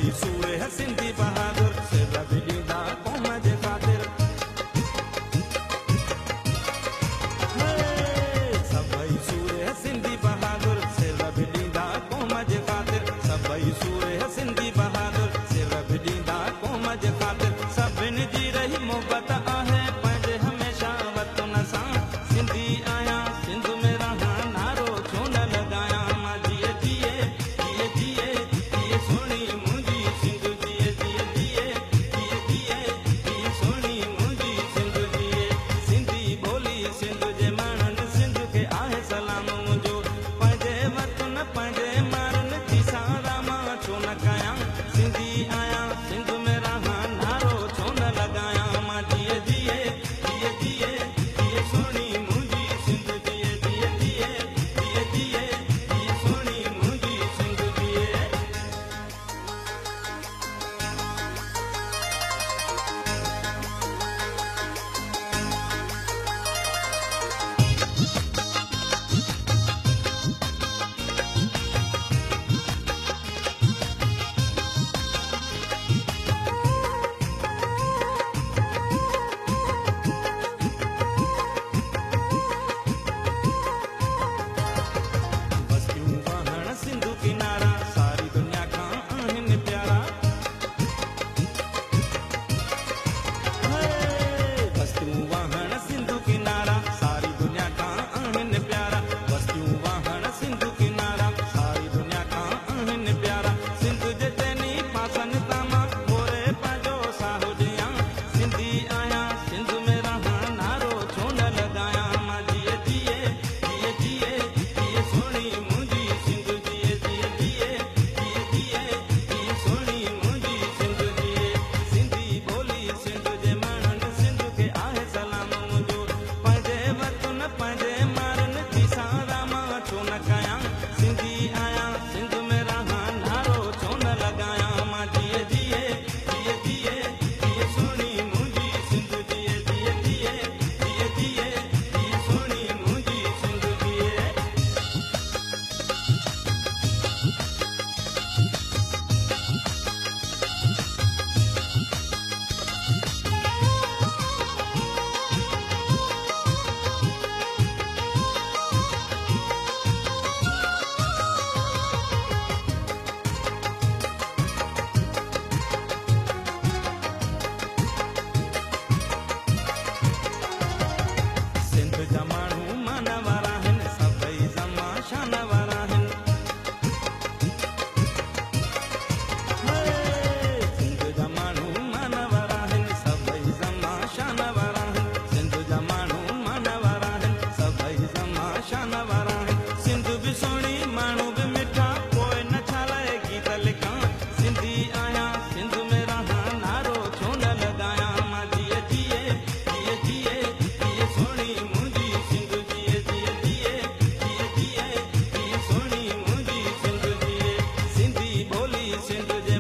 सभई सूरे है सिंधी बहादुर सिर बि ॾींदा क़ौम जे ख़ातिर। सभई सूरे है सिंधी बहादुर सिर बि ॾींदा क़ौम जे ख़ातिर। सभई सूरे है सिंधी बहादुर सिर बि ॾींदा क़ौम जे ख़ातिर। सभिनी जी रही मोहबत आहे पंहिंजे हमेशह वतन सां। सिंधी आहियां सिंध में रहां नारो छो न लॻायां। मां जिए जिए जिए जिए जिए सोणी मुंहिंजी सिंध जिए जिए जिए जिए जिए जिए सोणी मुंहिंजी सिंध जिए। सिंधी ॿोली सिंध जे माण्हुनि सिंध खे आहे सलाम मुंहिंजो। पंहिंजे वतन पंहिंजे मारनि जी सारा मां छो न कयां। सिंधी आहियां सिंध में रहां नारो छो न लॻायां। मां जिए जिए जिए जिए जिए सोणी मुंहिंजी सिंध जिए जिए जिए जिए जिए जिए सोणी मुंहिंजी सिंध जिए। बस्तियूं वहण सिंध किनारा सारी दुनिया खां आहिनि प्यारा। बस्तियूं वहण सिंध किनारा सारी दुनिया खां आहिनि प्यारा। बस्तियूं वहण सिंध किनारा सारी दुनिया खां आहिनि प्यारा। सिंध जे चइनी पासनि तां मां मोरे पंहिंजो साहु ॾियां। सिंधी आहियां सिंध में रहां नारो छो न लॻायां। मां जिए जिए जिए जिए जिए सोणी मुंहिंजी सिंध जिए जिए जिए जिए जिए जिए सोणी मुंहिंजी सिंध जिए। सिंधी ॿोली सिंध जे माण्हुनि सिंध खे आहे सलाम मुंहिंजो। पंहिंजे वतन पंहिंजे मारनि जी सारा मां छो न कयां। सिंधी आहियां सिंध में रहां नारो छो न लॻायां। मां जिए जिए जिए जिए जिए सोणी मुंहिंजी सिंध जिए जिए जिए जिए जिए जिए सोणी मुंहिंजी सिंध जिए। सिंध जा माण्हू मान वारा आहिनि सभई ज़मा शान वारा आहिनि। सिंध जा माण्हू मान वारा आहिनि सभई ज़मा शान वारा आहिनि। सिंध जा माण्हू मान वारा आहिनि सभई ज़मा शान वारा आहिनि। सिंध बि सोणी माण्हू बि मिठा पोइ न छा लाइ गीत लिखां। सिंधी आहियां सिंध में रहां नारो छो न लॻायां। मां जिए जिए जिए जिए जिए सोणी मुंहिंजी सिंध जिए जिए जिए जिए जिए जिए सोणी मुंहिंजी सिंध जिए। सिंधी ॿोली सिंध जे